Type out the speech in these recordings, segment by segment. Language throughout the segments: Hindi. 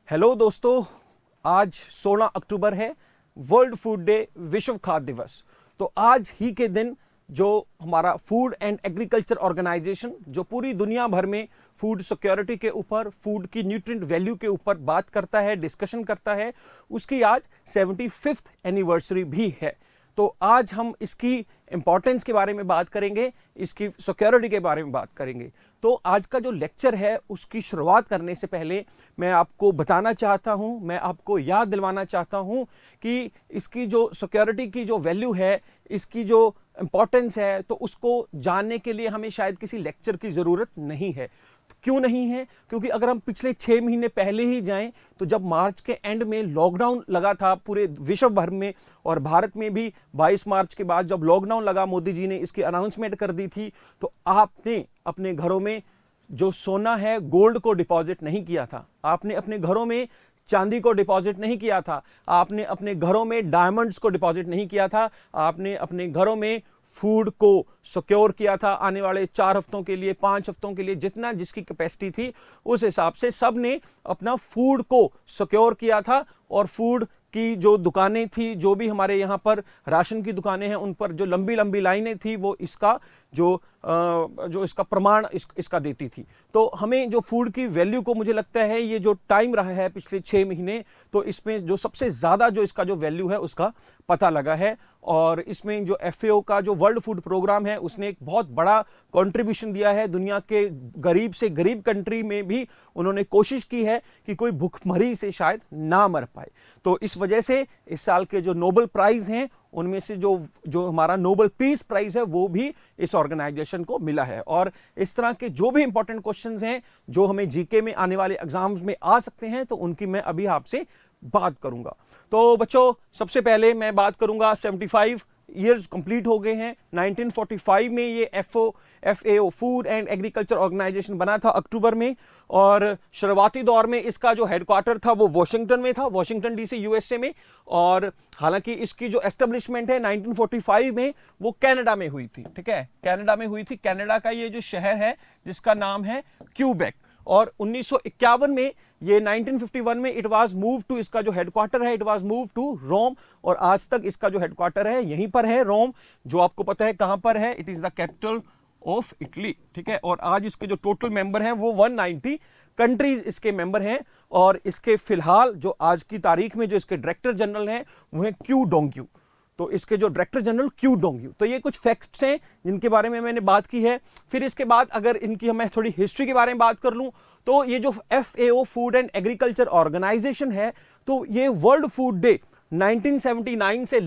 हेलो दोस्तों, आज 16 अक्टूबर है, वर्ल्ड फूड डे, विश्व खाद्य दिवस। तो आज ही के दिन जो हमारा फूड एंड एग्रीकल्चर ऑर्गेनाइजेशन जो पूरी दुनिया भर में फूड सिक्योरिटी के ऊपर, फूड की न्यूट्रिएंट वैल्यू के ऊपर बात करता है, डिस्कशन करता है, उसकी आज 75th एनिवर्सरी भी है। तो आज हम इसकी इंपॉर्टेंस के बारे में बात करेंगे, इसकी सिक्योरिटी के बारे में बात करेंगे। तो आज का जो लेक्चर है उसकी शुरुआत करने से पहले मैं आपको बताना चाहता हूं, मैं आपको याद दिलवाना चाहता हूं कि इसकी जो सिक्योरिटी की जो वैल्यू है, इसकी जो इंपॉर्टेंस है, तो उसको जानने के लिए हमें शायद किसी लेक्चर की ज़रूरत नहीं है। क्यों नहीं है? क्योंकि अगर हम पिछले 6 महीने पहले ही जाएं तो जब मार्च के एंड में लॉकडाउन लगा था पूरे विश्व भर में, और भारत में भी 22 मार्च के बाद जब लॉकडाउन लगा, मोदी जी ने इसकी अनाउंसमेंट कर दी थी, तो आपने अपने घरों में जो सोना है, गोल्ड को डिपॉजिट नहीं किया था, आपने अपने घरों में चांदी को डिपॉजिट नहीं किया था, आपने अपने घरों में डायमंड्स को डिपॉजिट नहीं किया था, आपने अपने घरों में फूड को सिक्योर किया था आने वाले 4 हफ्तों के लिए, 5 हफ्तों के लिए, जितना जिसकी कैपेसिटी थी उस हिसाब से सब ने अपना फूड को सिक्योर किया था। और फूड की जो दुकानें थी, जो भी हमारे यहाँ पर राशन की दुकानें हैं, उन पर जो लंबी लंबी लाइनें थी, वो इसका जो इसका प्रमाण इसका देती थी। तो हमें जो फूड की वैल्यू को, मुझे लगता है ये जो टाइम रहा है पिछले 6 महीने, तो इसमें जो सबसे ज़्यादा जो इसका जो वैल्यू है उसका पता लगा है। और इसमें जो FAO का जो वर्ल्ड फूड प्रोग्राम है, उसने एक बहुत बड़ा कंट्रीब्यूशन दिया है। दुनिया के गरीब से गरीब कंट्री में भी उन्होंने कोशिश की है कि कोई भुखमरी से शायद ना मर पाए। तो इस वजह से इस साल के जो नोबेल प्राइज हैं, उनमें से जो हमारा नोबेल पीस प्राइज है, वो भी इस ऑर्गेनाइजेशन को मिला है। और इस तरह के जो भी इंपॉर्टेंट क्वेश्चंस हैं जो हमें जीके में आने वाले एग्जाम्स में आ सकते हैं, तो उनकी मैं अभी आपसे बात करूंगा। तो बच्चों, सबसे पहले मैं बात करूंगा 75 ईयर्स कंप्लीट हो गए हैं। 1945 में ये FAO food and agriculture organization बना था अक्टूबर में, और शुरुआती दौर में इसका जो हेडक्वार्टर था वो वॉशिंगटन में था, वॉशिंगटन DC USA में। और हालांकि इसकी जो एस्टेब्लिशमेंट है 1945 में वो कनाडा में हुई थी। ठीक है, कनाडा में हुई थी। कनाडा का ये जो शहर है जिसका नाम है क्यूबेक। और 1951 में ये 1951 में इट वाज मूव टू, इसका जो हेडक्वार्टर है, इट वाज मूव टू रोम। और आज तक इसका जो हेडक्वार्टर है यहीं पर है, रोम, जो आपको पता है कहां पर है, it is the capital of Italy. ठीक है, और आज इसके जो टोटल मेंबर हैं वो 190 कंट्रीज इसके मेंबर हैं। और इसके फिलहाल जो आज की तारीख में जो इसके डायरेक्टर जनरल हैं वो है क्यू डोंग्यू। तो इसके जो डायरेक्टर जनरल क्यू डोंग्यू। तो ये कुछ फैक्ट्स हैं जिनके बारे में मैंने बात की है। फिर इसके बाद अगर इनकी मैं थोड़ी हिस्ट्री के बारे में बात कर लूं, तो ये जो FAO food and agriculture organization है, तो ये वर्ल्ड फूड डे 1979 से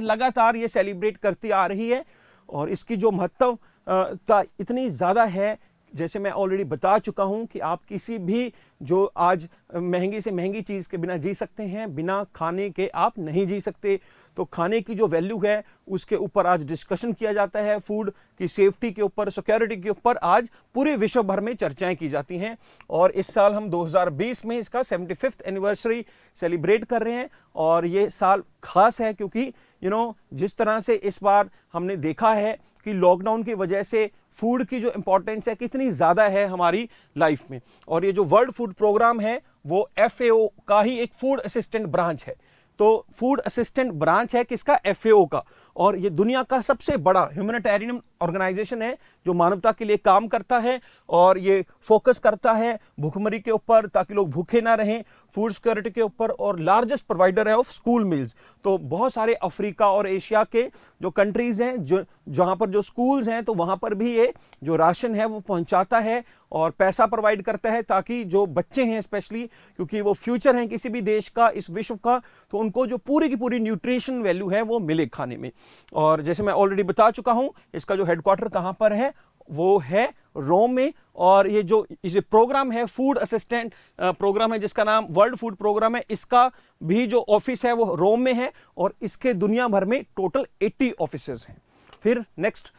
लगातार ये सेलिब्रेट करती आ रही है। और इसकी जो महत्वता इतनी ज़्यादा है, जैसे मैं ऑलरेडी बता चुका हूं कि आप किसी भी जो आज महंगी से महंगी चीज़ के बिना जी सकते हैं, बिना खाने के आप नहीं जी सकते। तो खाने की जो वैल्यू है उसके ऊपर आज डिस्कशन किया जाता है, फूड की सेफ्टी के ऊपर, सिक्योरिटी के ऊपर आज पूरे विश्व भर में चर्चाएं की जाती हैं। और इस साल हम 2020 में इसका 75th एनिवर्सरी सेलिब्रेट कर रहे हैं। और ये साल खास है क्योंकि जिस तरह से इस बार हमने देखा है कि लॉकडाउन की वजह से फूड की जो इंपॉर्टेंस है कितनी ज़्यादा है हमारी लाइफ में। और ये जो वर्ल्ड फूड प्रोग्राम है वो FAO का ही एक फूड असिस्टेंट ब्रांच है। तो फूड असिस्टेंट ब्रांच है किसका? FAO का। और ये दुनिया का सबसे बड़ा ह्यूमैनिटेरियन ऑर्गेनाइजेशन है जो मानवता के लिए काम करता है। और ये फोकस करता है भूखमरी के ऊपर, ताकि लोग भूखे ना रहें, फूड सिक्योरिटी के ऊपर। और लार्जेस्ट प्रोवाइडर है ऑफ स्कूल मील्स। तो बहुत सारे अफ्रीका और एशिया के जो कंट्रीज हैं, जहाँ पर जो स्कूल्स हैं, तो वहाँ पर भी ये जो राशन है वो पहुँचाता है और पैसा प्रोवाइड करता है, ताकि जो बच्चे हैं स्पेशली, क्योंकि वो फ्यूचर हैं किसी भी देश का, इस विश्व का, तो उनको जो पूरी की पूरी न्यूट्रिशन वैल्यू है वो मिले खाने में। और जैसे मैं ऑलरेडी बता चुका हूं, इसका जो हेडक्वार्टर कहां पर है वो है रोम में। और ये जो प्रोग्राम है, फूड असिस्टेंट प्रोग्राम है, जिसका नाम वर्ल्ड फूड प्रोग्राम है, इसका भी जो ऑफिस है वो रोम में है। और इसके दुनिया भर में टोटल 80 ऑफिसेज हैं। फिर नेक्स्ट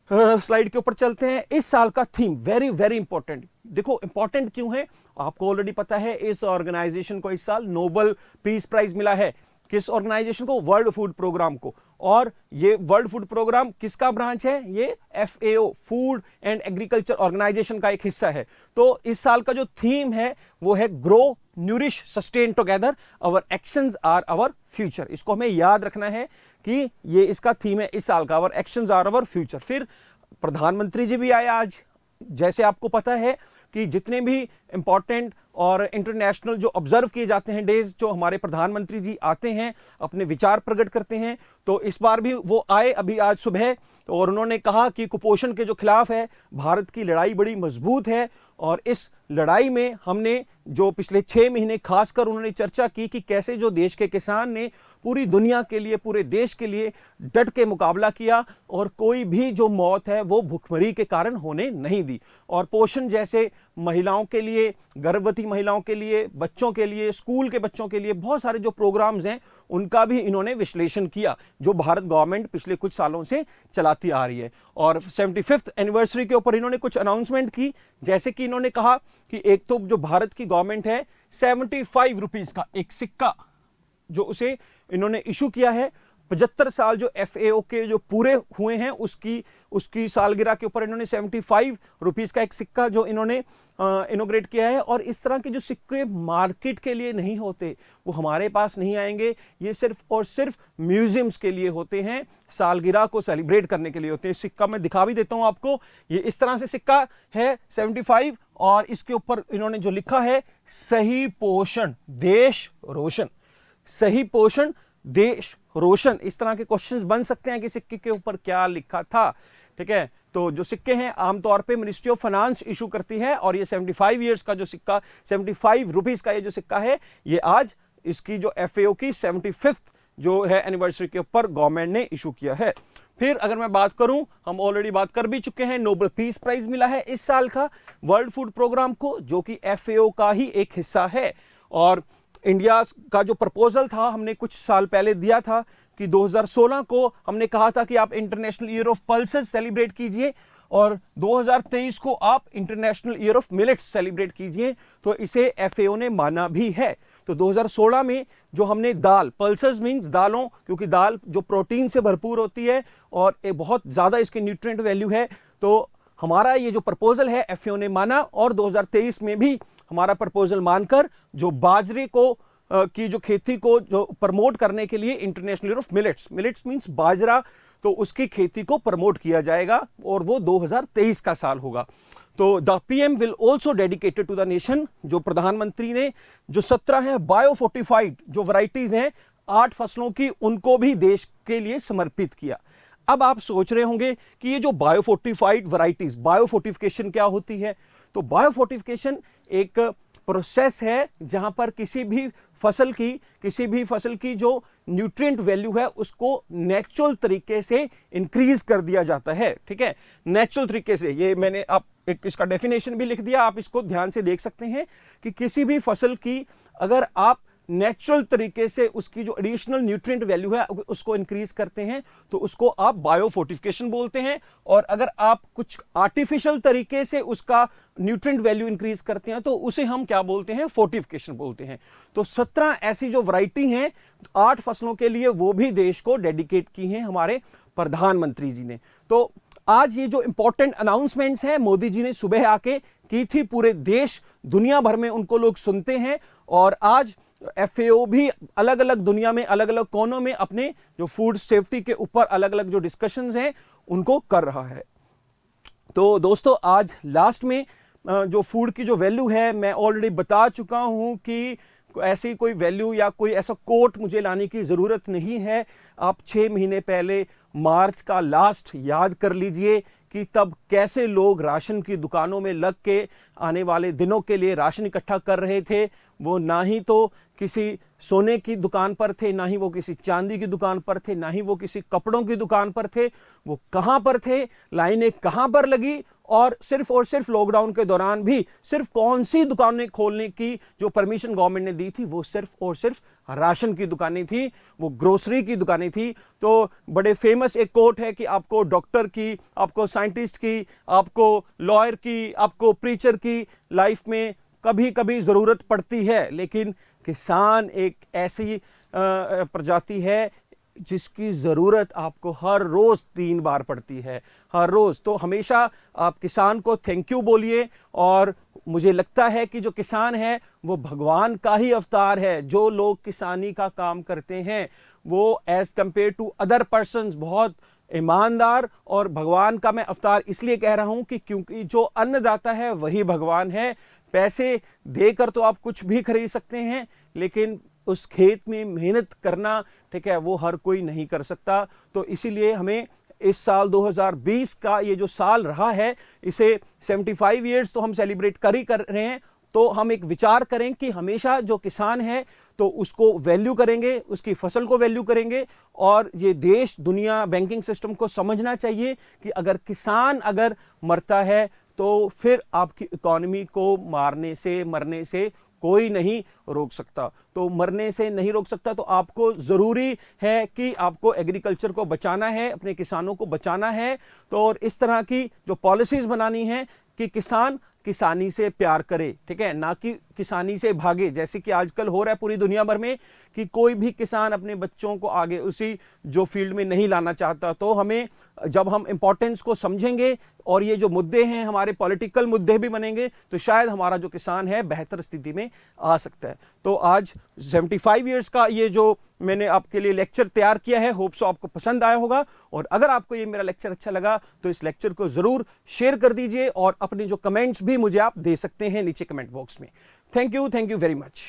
स्लाइड के ऊपर चलते हैं। इस साल का थीम वेरी वेरी इंपॉर्टेंट। देखो इंपॉर्टेंट क्यों है, आपको ऑलरेडी पता है। इस ऑर्गेनाइजेशन को इस साल नोबेल पीस प्राइज मिला है। किस ऑर्गेनाइजेशन को? वर्ल्ड फूड प्रोग्राम को। और ये वर्ल्ड फूड प्रोग्राम किसका ब्रांच है? ये FAO, food and agriculture organization का एक हिस्सा है। तो इस साल का जो थीम है वो है grow, nourish, sustain together, our actions are our future. इसको हमें याद रखना है कि ये इसका थीम है इस साल का, our actions are our future. फिर प्रधानमंत्री जी भी आए आज। जैसे आपको पता है कि जितने भी इंपॉर्टेंट और इंटरनेशनल जो ऑब्जर्व किए जाते हैं डेज, जो हमारे प्रधानमंत्री जी आते हैं, अपने विचार प्रकट करते हैं, तो इस बार भी वो आए अभी आज सुबह, और उन्होंने कहा कि कुपोषण के जो खिलाफ है भारत की लड़ाई बड़ी मजबूत है। और इस लड़ाई में हमने जो पिछले 6 महीने खासकर उन्होंने चर्चा की कि कैसे जो देश के किसान ने पूरी दुनिया के लिए, पूरे देश के लिए डट के मुकाबला किया और कोई भी जो मौत है वो भुखमरी के कारण होने नहीं दी। और पोषण जैसे महिलाओं के लिए, गर्भवती महिलाओं के लिए, बच्चों के लिए, स्कूल के बच्चों के लिए बहुत सारे जो प्रोग्राम्स हैं उनका भी इन्होंने विश्लेषण किया, जो भारत गवर्नमेंट पिछले कुछ सालों से चलाती आ रही है। और 75th एनिवर्सरी के ऊपर इन्होंने कुछ अनाउंसमेंट की, जैसे कि इन्होंने कहा कि एक तो जो भारत की गवर्नमेंट है 75 रुपीज का एक सिक्का जो उसे इन्होंने इशू किया है। 75 साल जो FAO के जो पूरे हुए हैं उसकी सालगिरह के ऊपर इन्होंने 75 रुपीज का एक सिक्का जो इन्होंने इनोग्रेट किया है। और इस तरह के जो सिक्के मार्केट के लिए नहीं होते, वो हमारे पास नहीं आएंगे, ये सिर्फ और सिर्फ म्यूजियम्स के लिए होते हैं, सालगिरह को सेलिब्रेट करने के लिए होते हैं। सिक्का मैं दिखा भी देता हूं आपको, ये इस तरह से सिक्का है 75, और इसके ऊपर इन्होंने जो लिखा है सही पोषण देश रोशन, सही पोषण देश रोशन। इस तरह के क्वेश्चंस बन सकते हैं कि सिक्के के ऊपर क्या लिखा था। ठीक है, तो जो सिक्के हैं आमतौर पे मिनिस्ट्री ऑफ फाइनेंस इशू करती है, और ये 75 ईयर्स का जो सिक्का, 75 रुपीज का ये जो सिक्का है, ये आज इसकी जो FAO की 75th जो है एनिवर्सरी के ऊपर गवर्नमेंट ने इशू किया है। फिर अगर मैं बात करूं, हम ऑलरेडी बात कर भी चुके हैं, नोबेल पीस प्राइज मिला है इस साल का वर्ल्ड फूड प्रोग्राम को, जो कि FAO का ही एक हिस्सा है। और इंडिया का जो प्रपोजल था हमने कुछ साल पहले दिया था कि 2016 को हमने कहा था कि आप international year of pulses celebrate कीजिए, और 2023 को आप international year of millets celebrate कीजिए। तो इसे FAO ने माना भी है। तो 2016 में जो हमने दाल, पल्सेस मींस दालों, क्योंकि दाल जो प्रोटीन से भरपूर होती है और बहुत ज़्यादा इसकी न्यूट्रिएंट वैल्यू है, तो हमारा ये जो प्रपोजल है FAO ने माना। और 2023 में भी हमारा प्रपोजल मानकर जो बाजरे को की जो खेती को जो प्रमोट करने के लिए international year of millets, millets means bajra, तो उसकी खेती को प्रमोट किया जाएगा, और वो 2023 का साल होगा। तो the PM will also dedicated to the nation, जो प्रधानमंत्री ने जो 17 है बायोफोर्टिफाइड जो वैरायटीज हैं 8 फसलों की, उनको भी देश के लिए समर्पित किया। अब आप सोच रहे होंगे कि ये जो बायोफोर्टिफाइड वैरायटीज, बायोफोर्टिफिकेशन क्या होती है? तो बायोफोर्टिफिकेशन एक प्रोसेस है जहां पर किसी भी फसल की जो न्यूट्रिएंट वैल्यू है उसको नेचुरल तरीके से इंक्रीज कर दिया जाता है। ठीक है, नेचुरल तरीके से, ये मैंने आप एक इसका डेफिनेशन भी लिख दिया, आप इसको ध्यान से देख सकते हैं कि किसी भी फसल की अगर आप नेचुरल तरीके से उसकी जो एडिशनल न्यूट्रिएंट वैल्यू है उसको इंक्रीज करते हैं तो उसको आप बायोफोर्टिफिकेशन बोलते हैं। और अगर आप कुछ आर्टिफिशियल तरीके से उसका न्यूट्रिएंट वैल्यू इंक्रीज करते हैं तो उसे हम क्या बोलते हैं? फोर्टिफिकेशन बोलते हैं। तो 17 ऐसी जो वैरायटी हैं 8 फसलों के लिए, वो भी देश को डेडिकेट की हैं हमारे प्रधानमंत्री जी ने। तो आज ये जो इंपॉर्टेंट अनाउंसमेंट्स हैं मोदी जी ने सुबह आके की थी, पूरे देश दुनिया भर में उनको लोग सुनते हैं, और आज FAO भी अलग अलग दुनिया में अलग अलग कोनों में अपने जो फूड सेफ्टी के ऊपर अलग अलग जो डिस्कशंस हैं उनको कर रहा है। तो दोस्तों आज लास्ट में जो फूड की जो वैल्यू है मैं ऑलरेडी बता चुका हूं कि ऐसी कोई वैल्यू या कोई ऐसा कोट मुझे लाने की ज़रूरत नहीं है। आप 6 महीने पहले मार्च का लास्ट याद कर लीजिए कि तब कैसे लोग राशन की दुकानों में लग के आने वाले दिनों के लिए राशन इकट्ठा कर रहे थे। वो ना ही तो किसी सोने की दुकान पर थे, ना ही वो किसी चांदी की दुकान पर थे, ना ही वो किसी कपड़ों की दुकान पर थे। वो कहाँ पर थे, लाइनें कहाँ पर लगी, और सिर्फ लॉकडाउन के दौरान भी सिर्फ कौन सी दुकानें खोलने की जो परमिशन गवर्नमेंट ने दी थी वो सिर्फ और सिर्फ राशन की दुकानें थी, वो ग्रोसरी की दुकानें थी। तो बड़े फेमस एक कोट है कि आपको डॉक्टर की, आपको साइंटिस्ट की, आपको लॉयर की, आपको प्रीचर की लाइफ में कभी कभी ज़रूरत पड़ती है, लेकिन किसान एक ऐसी प्रजाति है जिसकी ज़रूरत आपको हर रोज़ 3 बार पड़ती है, हर रोज़। तो हमेशा आप किसान को थैंक यू बोलिए। और मुझे लगता है कि जो किसान है वो भगवान का ही अवतार है। जो लोग किसानी का काम करते हैं वो as compare to other persons बहुत ईमानदार, और भगवान का मैं अवतार इसलिए कह रहा हूं कि क्योंकि जो अन्नदाता है वही भगवान है। पैसे देकर तो आप कुछ भी खरीद सकते हैं, लेकिन उस खेत में मेहनत करना, ठीक है, वो हर कोई नहीं कर सकता। तो इसीलिए हमें इस साल 2020 का ये जो साल रहा है, इसे 75 ईयर्स तो हम सेलिब्रेट कर रहे हैं। तो हम एक विचार करें कि हमेशा जो किसान है तो उसको वैल्यू करेंगे, उसकी फसल को वैल्यू करेंगे। और ये देश, दुनिया, बैंकिंग सिस्टम को समझना चाहिए कि अगर किसान अगर मरता है तो फिर आपकी इकोनॉमी को मरने से कोई नहीं रोक सकता। तो मरने से नहीं रोक सकता, तो आपको ज़रूरी है कि आपको एग्रीकल्चर को बचाना है, अपने किसानों को बचाना है। तो और इस तरह की जो पॉलिसीज़ बनानी है कि किसान किसानी से प्यार करे, ठीक है, ना कि किसानी से भागे, जैसे कि आजकल हो रहा है पूरी दुनिया भर में कि कोई भी किसान अपने बच्चों को आगे उसी जो फील्ड में नहीं लाना चाहता। तो हमें, जब हम इंपॉर्टेंस को समझेंगे और ये जो मुद्दे हैं हमारे पॉलिटिकल मुद्दे भी बनेंगे, तो शायद हमारा जो किसान है बेहतर स्थिति में आ सकता है। तो आज 75 ईयर्स का ये जो मैंने आपके लिए लेक्चर तैयार किया है, होप सो आपको पसंद आया होगा। और अगर आपको ये मेरा लेक्चर अच्छा लगा तो इस लेक्चर को ज़रूर शेयर कर दीजिए, और अपने जो कमेंट्स भी मुझे आप दे सकते हैं नीचे कमेंट बॉक्स में। Thank you very much.